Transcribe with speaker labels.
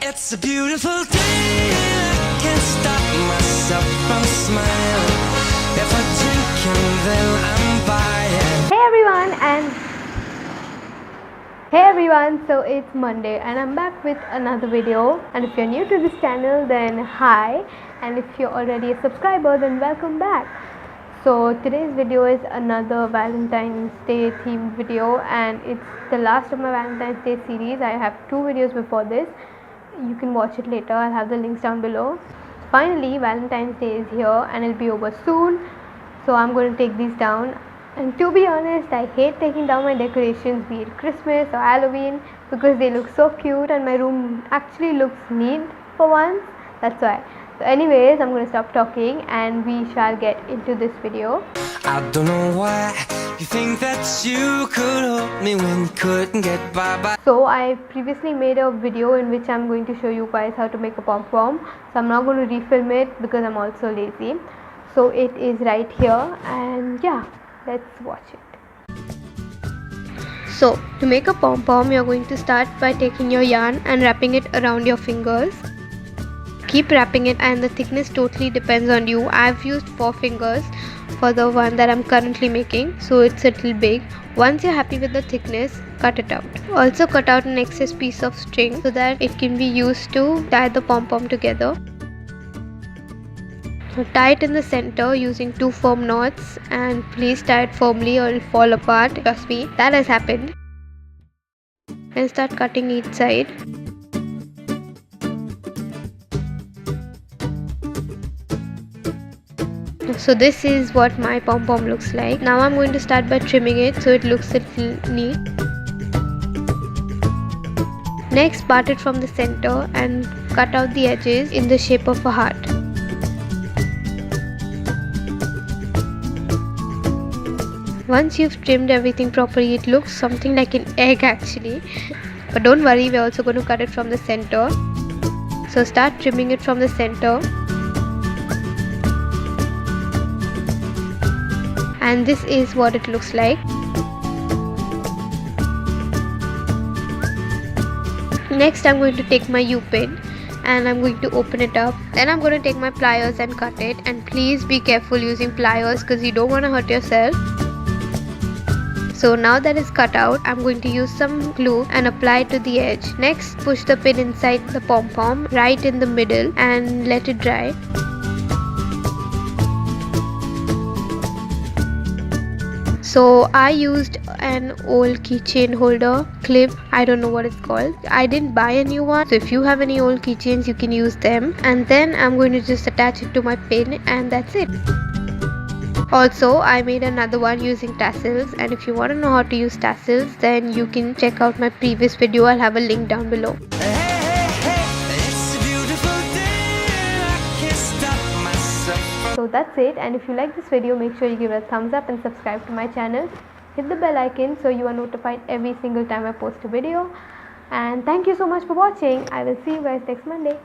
Speaker 1: It's a beautiful day, I can't stop myself from smiling. If I drink and then I'm buying.
Speaker 2: Hey everyone, so it's Monday and I'm back with another video. And if you're new to this channel, then hi, and if you're already a subscriber, then welcome back. So today's video is another Valentine's Day themed video, and it's the last of my Valentine's Day series. I have two videos before this. You can watch it later. I'll have the links down below. Finally, Valentine's Day is here and it'll be over soon, so I'm going to take these down. And to be honest, I hate taking down my decorations, be it Christmas or Halloween, because they look so cute and my room actually looks neat for once. That's why. So anyways, I'm going to stop talking and we shall get into this video.
Speaker 1: I don't know why you think that you could help me when you couldn't get by.
Speaker 2: So I previously made a video in which I'm going to show you guys how to make a pom pom. So I'm not going to refilm it because I'm also lazy. So it is right here, and yeah, let's watch it. So to make a pom pom, you're going to start by taking your yarn and wrapping it around your fingers. Keep wrapping it, and the thickness totally depends on you. I've used 4 fingers for the one that I'm currently making, so it's a little big. Once you're happy with the thickness, cut it out. Also cut out an excess piece of string so that it can be used to tie the pom pom together. So tie it in the center using 2 firm knots, and please tie it firmly or it'll fall apart. Trust me, that has happened. And start cutting each side. So this is what my pom pom looks like. Now I'm going to start by trimming it so it looks a little neat. Next, part it from the center and cut out the edges in the shape of a heart. Once you've trimmed everything properly, it looks something like an egg actually. But don't worry, we're also going to cut it from the center. So start trimming it from the center. And this is what it looks like. Next, I'm going to take my U-pin and I'm going to open it up. Then I'm going to take my pliers and cut it. And please be careful using pliers because you don't want to hurt yourself. So now that is cut out, I'm going to use some glue and apply it to the edge. Next, push the pin inside the pom pom right in the middle and let it dry. So I used an old keychain holder clip. I don't know what it's called. I didn't buy a new one. So if you have any old keychains, you can use them. And then I'm going to just attach it to my pin, and that's it. Also, I made another one using tassels, and if you want to know how to use tassels, then you can check out my previous video. I'll have a link down below. So that's it, and if you like this video, make sure you give it a thumbs up and subscribe to my channel. Hit the bell icon so you are notified every single time I post a video. And thank you so much for watching. I will see you guys next Monday.